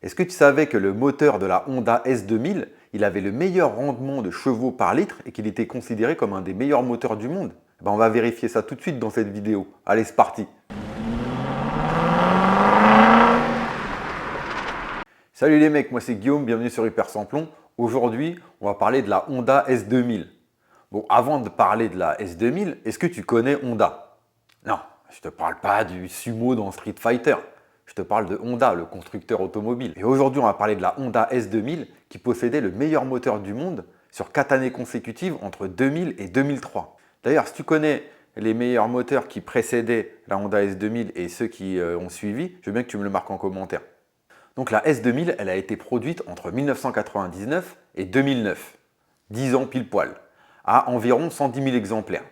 Est-ce que tu savais que le moteur de la Honda S2000, il avait le meilleur rendement de chevaux par litre et qu'il était considéré comme un des meilleurs moteurs du monde? On va vérifier ça tout de suite dans cette vidéo. Allez, c'est parti! Salut les mecs, moi c'est Guillaume, bienvenue sur Hyper Samplon. Aujourd'hui, on va parler de la Honda S2000. Bon, avant de parler de la S2000, est-ce que tu connais Honda? Non, je ne te parle pas du sumo dans Street Fighter. Je te parle de Honda, le constructeur automobile. Et aujourd'hui, on va parler de la Honda S2000 qui possédait le meilleur moteur du monde sur 4 années consécutives entre 2000 et 2003. D'ailleurs, si tu connais les meilleurs moteurs qui précédaient la Honda S2000 et ceux qui ont suivi, je veux bien que tu me le marques en commentaire. Donc la S2000, elle a été produite entre 1999 et 2009, 10 ans pile poil, à environ 110 000 exemplaires.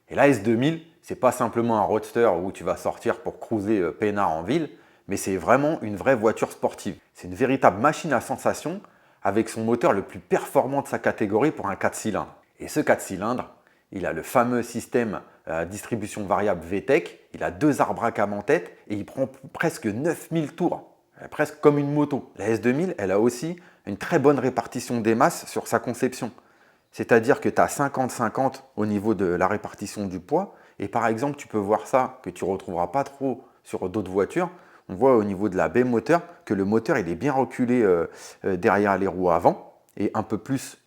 Et la S2000, c'est pas simplement un roadster où tu vas sortir pour cruiser peinard en ville, mais c'est vraiment une vraie voiture sportive. C'est une véritable machine à sensation avec son moteur le plus performant de sa catégorie pour un 4 cylindres. Et ce 4 cylindres, il a le fameux système à distribution variable VTEC, il a 2 arbre-à-cames en tête et il prend presque 9000 tours, presque comme une moto. La S2000, elle a aussi une très bonne répartition des masses sur sa conception. C'est-à-dire que tu as 50-50 au niveau de la répartition du poids. Et par exemple, tu peux voir ça, que tu ne retrouveras pas trop sur d'autres voitures. On voit au niveau de la baie moteur que le moteur il est bien reculé derrière les roues avant et un peu plus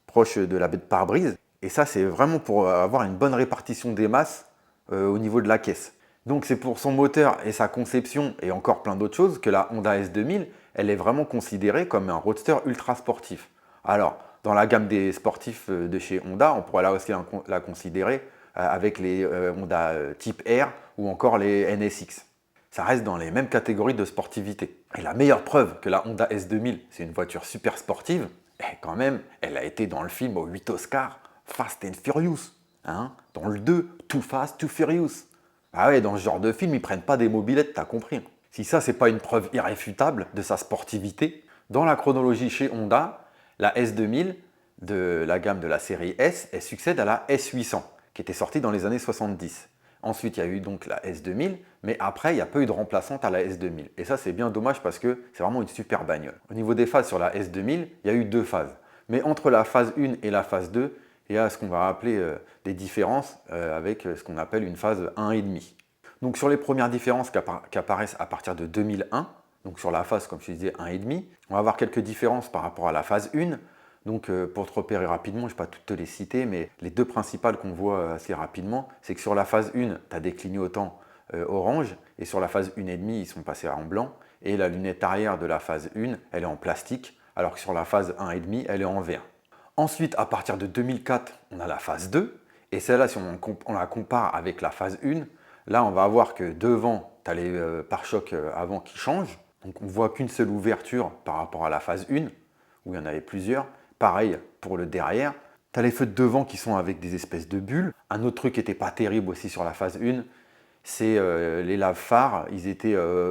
proche de la baie de pare-brise. Et ça, c'est vraiment pour avoir une bonne répartition des masses au niveau de la caisse. Donc c'est pour son moteur et sa conception et encore plein d'autres choses que la Honda S2000, elle est vraiment considérée comme un roadster ultra sportif. Alors, dans la gamme des sportifs de chez Honda, on pourrait là aussi la considérer avec les Honda Type R ou encore les NSX. Ça reste dans les mêmes catégories de sportivité. Et la meilleure preuve que la Honda S2000, c'est une voiture super sportive, quand même, elle a été dans le film aux 8 Oscars, Fast and Furious. Hein, dans le 2, Too Fast, Too Furious. Ah ouais, dans ce genre de film, ils prennent pas des mobylettes, t'as compris. Si ça, c'est pas une preuve irréfutable de sa sportivité, dans la chronologie chez Honda, la S2000 de la gamme de la série S, elle succède à la S800, qui était sortie dans les années 70. Ensuite, il y a eu donc la S2000, mais après, il n'y a pas eu de remplaçante à la S2000. Et ça, c'est bien dommage parce que c'est vraiment une super bagnole. Au niveau des phases sur la S2000, il y a eu 2 phases. Mais entre la phase 1 et la phase 2, il y a ce qu'on va appeler des différences avec ce qu'on appelle une phase 1,5. Donc sur les premières différences qui apparaissent à partir de 2001, donc sur la phase, comme je disais, 1,5, on va avoir quelques différences par rapport à la phase 1. Donc pour te repérer rapidement, je ne vais pas toutes te les citer, mais les 2 principales qu'on voit assez rapidement, c'est que sur la phase 1, tu as des clignotants orange, et sur la phase 1,5, ils sont passés en blanc, et la lunette arrière de la phase 1, elle est en plastique, alors que sur la phase 1,5, elle est en verre. Ensuite, à partir de 2004, on a la phase 2, et celle-là, si on la compare avec la phase 1, là, on va voir que devant, tu as les pare-chocs avant qui changent, donc on ne voit qu'une seule ouverture par rapport à la phase 1, où il y en avait plusieurs. Pareil pour le derrière. Tu as les feux de devant qui sont avec des espèces de bulles. Un autre truc qui n'était pas terrible aussi sur la phase 1, c'est les lave-phares.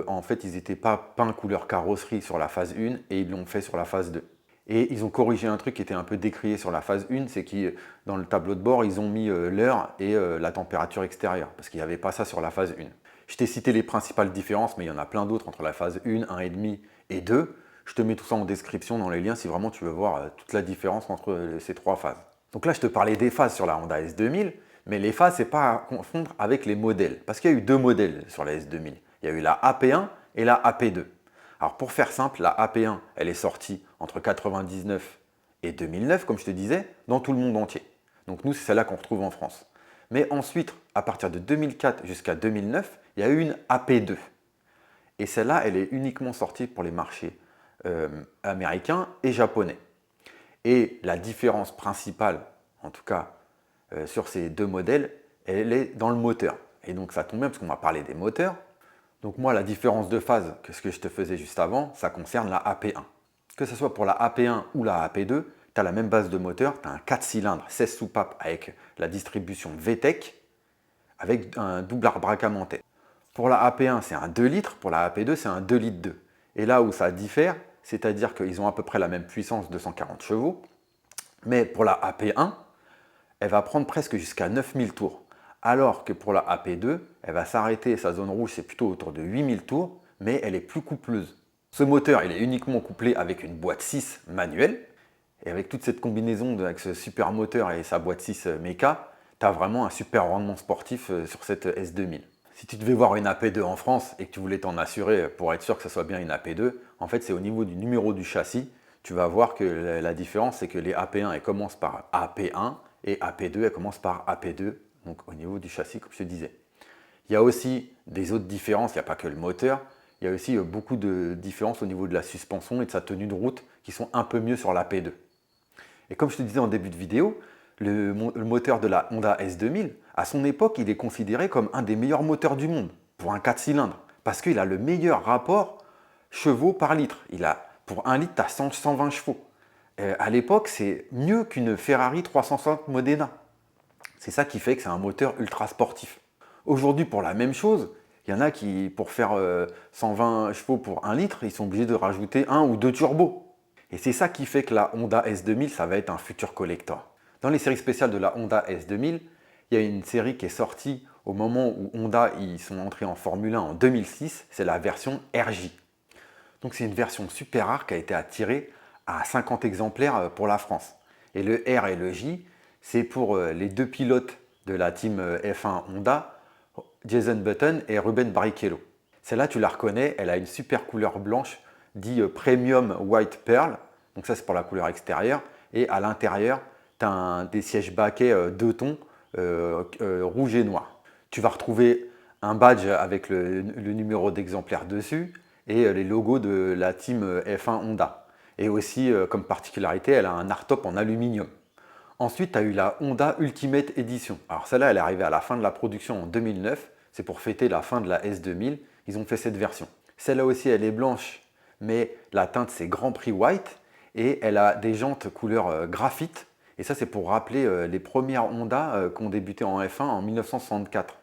En fait, ils n'étaient pas peints couleur carrosserie sur la phase 1 et ils l'ont fait sur la phase 2. Et ils ont corrigé un truc qui était un peu décrié sur la phase 1, c'est que dans le tableau de bord, ils ont mis l'heure et la température extérieure, parce qu'il n'y avait pas ça sur la phase 1. Je t'ai cité les principales différences, mais il y en a plein d'autres entre la phase 1, 1,5 et 2. Je te mets tout ça en description dans les liens si vraiment tu veux voir toute la différence entre ces 3 phases. Donc là, je te parlais des phases sur la Honda S2000, mais les phases, ce n'est pas à confondre avec les modèles, parce qu'il y a eu 2 modèles sur la S2000. Il y a eu la AP1 et la AP2. Alors pour faire simple, la AP1, elle est sortie entre 1999 et 2009, comme je te disais, dans tout le monde entier. Donc nous, c'est celle-là qu'on retrouve en France. Mais ensuite, à partir de 2004 jusqu'à 2009, il y a eu une AP2. Et celle-là, elle est uniquement sortie pour les marchés américains et japonais. Et la différence principale, en tout cas sur ces 2 modèles, elle est dans le moteur. Et donc ça tombe bien parce qu'on va parler des moteurs. Donc moi, la différence de phase que ce que je te faisais juste avant, ça concerne la AP1. Que ce soit pour la AP1 ou la AP2, tu as la même base de moteur, tu as un 4 cylindres, 16 soupapes avec la distribution VTEC, avec un double arbre-à-cames en tête. Pour la AP1, c'est un 2 litres, pour la AP2, c'est un 2 litres 2. Et là où ça diffère, c'est-à-dire qu'ils ont à peu près la même puissance, 240 chevaux, mais pour la AP1, elle va prendre presque jusqu'à 9000 tours. Alors que pour la AP2, elle va s'arrêter, sa zone rouge c'est plutôt autour de 8000 tours, mais elle est plus coupleuse. Ce moteur, il est uniquement couplé avec une boîte 6 manuelle. Et avec toute cette combinaison avec ce super moteur et sa boîte 6 méca, tu as vraiment un super rendement sportif sur cette S2000. Si tu devais voir une AP2 en France et que tu voulais t'en assurer pour être sûr que ce soit bien une AP2, en fait c'est au niveau du numéro du châssis. Tu vas voir que la différence c'est que les AP1 elles commencent par AP1 et AP2 elles commencent par AP2, donc au niveau du châssis comme je te disais. Il y a aussi des autres différences, il n'y a pas que le moteur, il y a aussi beaucoup de différences au niveau de la suspension et de sa tenue de route qui sont un peu mieux sur l'AP2. Et comme je te disais en début de vidéo, le moteur de la Honda S2000, à son époque, il est considéré comme un des meilleurs moteurs du monde pour un 4 cylindres. Parce qu'il a le meilleur rapport chevaux par litre. Pour 1 litre, tu as 120 chevaux. À l'époque, c'est mieux qu'une Ferrari 360 Modena. C'est ça qui fait que c'est un moteur ultra sportif. Aujourd'hui, pour la même chose, il y en a qui, pour faire 120 chevaux pour 1 litre, ils sont obligés de rajouter 1 ou 2 turbos. Et c'est ça qui fait que la Honda S2000, ça va être un futur collector. Dans les séries spéciales de la Honda S2000, il y a une série qui est sortie au moment où Honda ils sont entrés en Formule 1 en 2006, c'est la version RJ. Donc c'est une version super rare qui a été attirée à 50 exemplaires pour la France. Et le R et le J, c'est pour les deux pilotes de la team F1 Honda, Jason Button et Ruben Barrichello. Celle-là, tu la reconnais, elle a une super couleur blanche, dit Premium White Pearl. Donc ça, c'est pour la couleur extérieure. Et à l'intérieur, tu as des sièges baquets deux tons, rouge et noir. Tu vas retrouver un badge avec le numéro d'exemplaire dessus et les logos de la team F1 Honda. Et aussi, comme particularité, elle a un hardtop en aluminium. Ensuite, tu as eu la Honda Ultimate Edition. Alors celle-là, elle est arrivée à la fin de la production en 2009. C'est pour fêter la fin de la S2000. Ils ont fait cette version. Celle-là aussi, elle est blanche, mais la teinte, c'est Grand Prix White. Et elle a des jantes couleur graphite. Et ça, c'est pour rappeler les premières Honda qui ont débuté en F1 en 1964.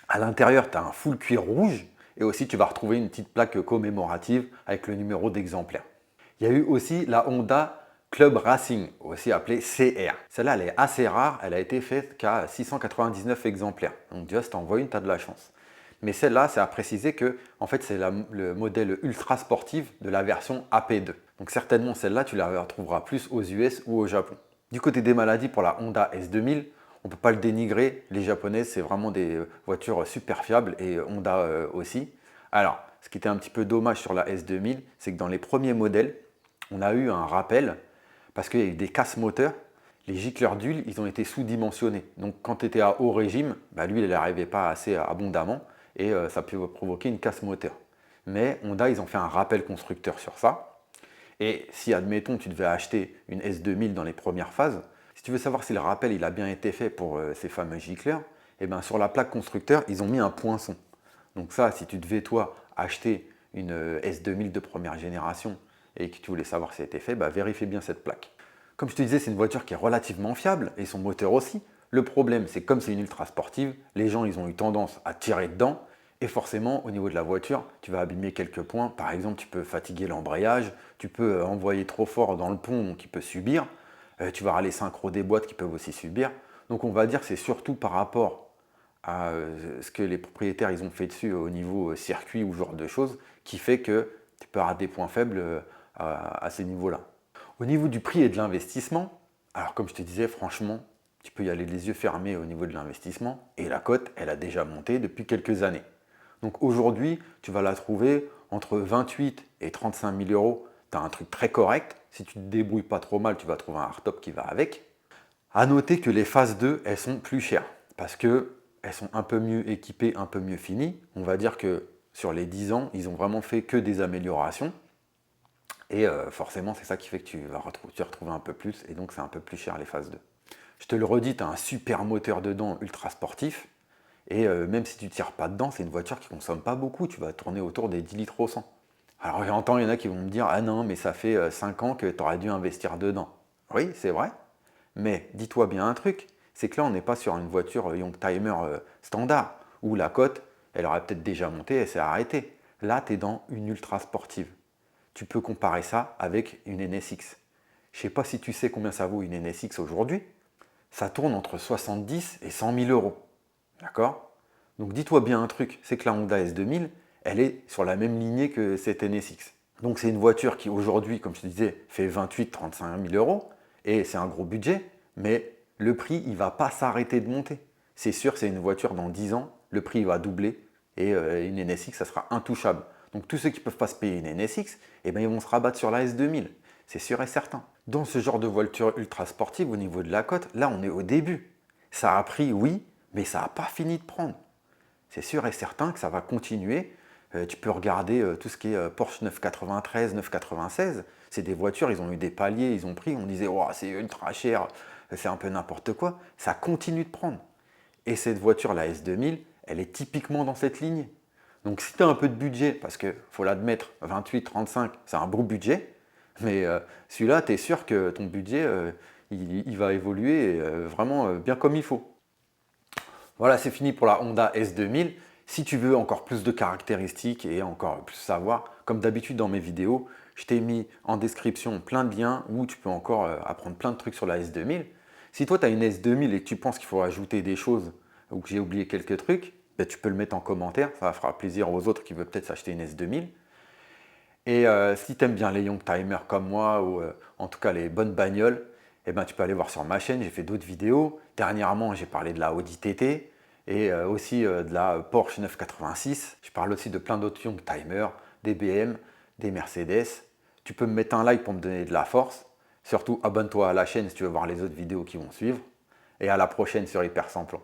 À l'intérieur, tu as un full cuir rouge. Et aussi, tu vas retrouver une petite plaque commémorative avec le numéro d'exemplaire. Il y a eu aussi la Honda Club Racing, aussi appelée CR. Celle-là, elle est assez rare, elle a été faite qu'à 699 exemplaires. Donc déjà, si tu en vois une, tu as de la chance. Mais celle-là, c'est à préciser que en fait, c'est le modèle ultra sportif de la version AP2. Donc certainement, celle-là, tu la retrouveras plus aux US ou au Japon. Du côté des maladies pour la Honda S2000, on ne peut pas le dénigrer. Les japonaises, c'est vraiment des voitures super fiables et Honda aussi. Alors, ce qui était un petit peu dommage sur la S2000, c'est que dans les premiers modèles, on a eu un rappel parce qu'il y a eu des casses moteurs. Les gicleurs d'huile, ils ont été sous-dimensionnés. Donc quand tu étais à haut régime, l'huile, elle n'arrivait pas assez abondamment et ça peut provoquer une casse moteur. Mais Honda, ils ont fait un rappel constructeur sur ça. Et si, admettons, tu devais acheter une S2000 dans les premières phases, si tu veux savoir si le rappel il a bien été fait pour ces fameux gicleurs, eh ben, sur la plaque constructeur, ils ont mis un poinçon. Donc ça, si tu devais, toi, acheter une S2000 de première génération et que tu voulais savoir si c'était fait, vérifie bien cette plaque. Comme je te disais, c'est une voiture qui est relativement fiable et son moteur aussi. Le problème, c'est que comme c'est une ultra sportive, les gens ils ont eu tendance à tirer dedans et forcément, au niveau de la voiture, tu vas abîmer quelques points. Par exemple, tu peux fatiguer l'embrayage, tu peux envoyer trop fort dans le pont, donc il peut subir. Tu vas avoir les synchros des boîtes qui peuvent aussi subir. Donc on va dire que c'est surtout par rapport à ce que les propriétaires ils ont fait dessus au niveau circuit ou ce genre de choses qui fait que tu peux avoir des points faibles à ces niveaux-là. Au niveau du prix et de l'investissement, alors comme je te disais, franchement, tu peux y aller les yeux fermés au niveau de l'investissement et la cote, elle a déjà monté depuis quelques années. Donc aujourd'hui, tu vas la trouver entre 28 et 35 000 euros. Tu as un truc très correct. Si tu ne te débrouilles pas trop mal, tu vas trouver un hardtop qui va avec. À noter que les phases 2, elles sont plus chères parce qu'elles sont un peu mieux équipées, un peu mieux finies. On va dire que sur les 10 ans, ils ont vraiment fait que des améliorations. Et forcément, c'est ça qui fait que tu vas retrouver un peu plus et donc c'est un peu plus cher les phases 2. Je te le redis, tu as un super moteur dedans, ultra sportif. Et même si tu ne tires pas dedans, c'est une voiture qui ne consomme pas beaucoup. Tu vas tourner autour des 10 litres au 100. Alors j'entends, il y en a qui vont me dire « Ah non, mais ça fait 5 ans que tu aurais dû investir dedans. » Oui, c'est vrai. Mais dis-toi bien un truc, c'est que là, on n'est pas sur une voiture Youngtimer standard, où la cote, elle aurait peut-être déjà monté et s'est arrêtée. Là, tu es dans une ultra sportive. Tu peux comparer ça avec une NSX. Je ne sais pas si tu sais combien ça vaut une NSX aujourd'hui. Ça tourne entre 70 et 100 000 euros. D'accord? Donc dis-toi bien un truc, c'est que la Honda S2000, elle est sur la même lignée que cette NSX. Donc c'est une voiture qui aujourd'hui, comme je te disais, fait 28-35 000 euros et c'est un gros budget, mais le prix, il ne va pas s'arrêter de monter. C'est sûr, c'est une voiture dans 10 ans, le prix va doubler et une NSX, ça sera intouchable. Donc tous ceux qui ne peuvent pas se payer une NSX, eh ben, ils vont se rabattre sur la S2000. C'est sûr et certain. Dans ce genre de voiture ultra sportive, au niveau de la cote, là on est au début. Ça a pris, oui, mais ça n'a pas fini de prendre. C'est sûr et certain que ça va continuer. Tu peux regarder tout ce qui est Porsche 993, 996. C'est des voitures, ils ont eu des paliers, ils ont pris, on disait oh, c'est ultra cher, c'est un peu n'importe quoi. Ça continue de prendre. Et cette voiture, la S2000, elle est typiquement dans cette ligne. Donc si tu as un peu de budget, parce qu'il faut l'admettre, 28, 35, c'est un beau budget, mais celui-là, tu es sûr que ton budget, il va évoluer vraiment bien comme il faut. Voilà, c'est fini pour la Honda S2000. Si tu veux encore plus de caractéristiques et encore plus savoir, comme d'habitude dans mes vidéos, je t'ai mis en description plein de liens où tu peux encore apprendre plein de trucs sur la S2000. Si toi tu as une S2000 et que tu penses qu'il faut ajouter des choses ou que j'ai oublié quelques trucs, ben, tu peux le mettre en commentaire, ça fera plaisir aux autres qui veulent peut-être s'acheter une S2000. Et si tu aimes bien les Youngtimers comme moi, ou en tout cas les bonnes bagnoles, eh ben, tu peux aller voir sur ma chaîne, j'ai fait d'autres vidéos. Dernièrement, j'ai parlé de la Audi TT et aussi de la Porsche 986. Je parle aussi de plein d'autres Youngtimers, des BM, des Mercedes. Tu peux me mettre un like pour me donner de la force. Surtout, abonne-toi à la chaîne si tu veux voir les autres vidéos qui vont suivre. Et à la prochaine sur Hyper Samplon.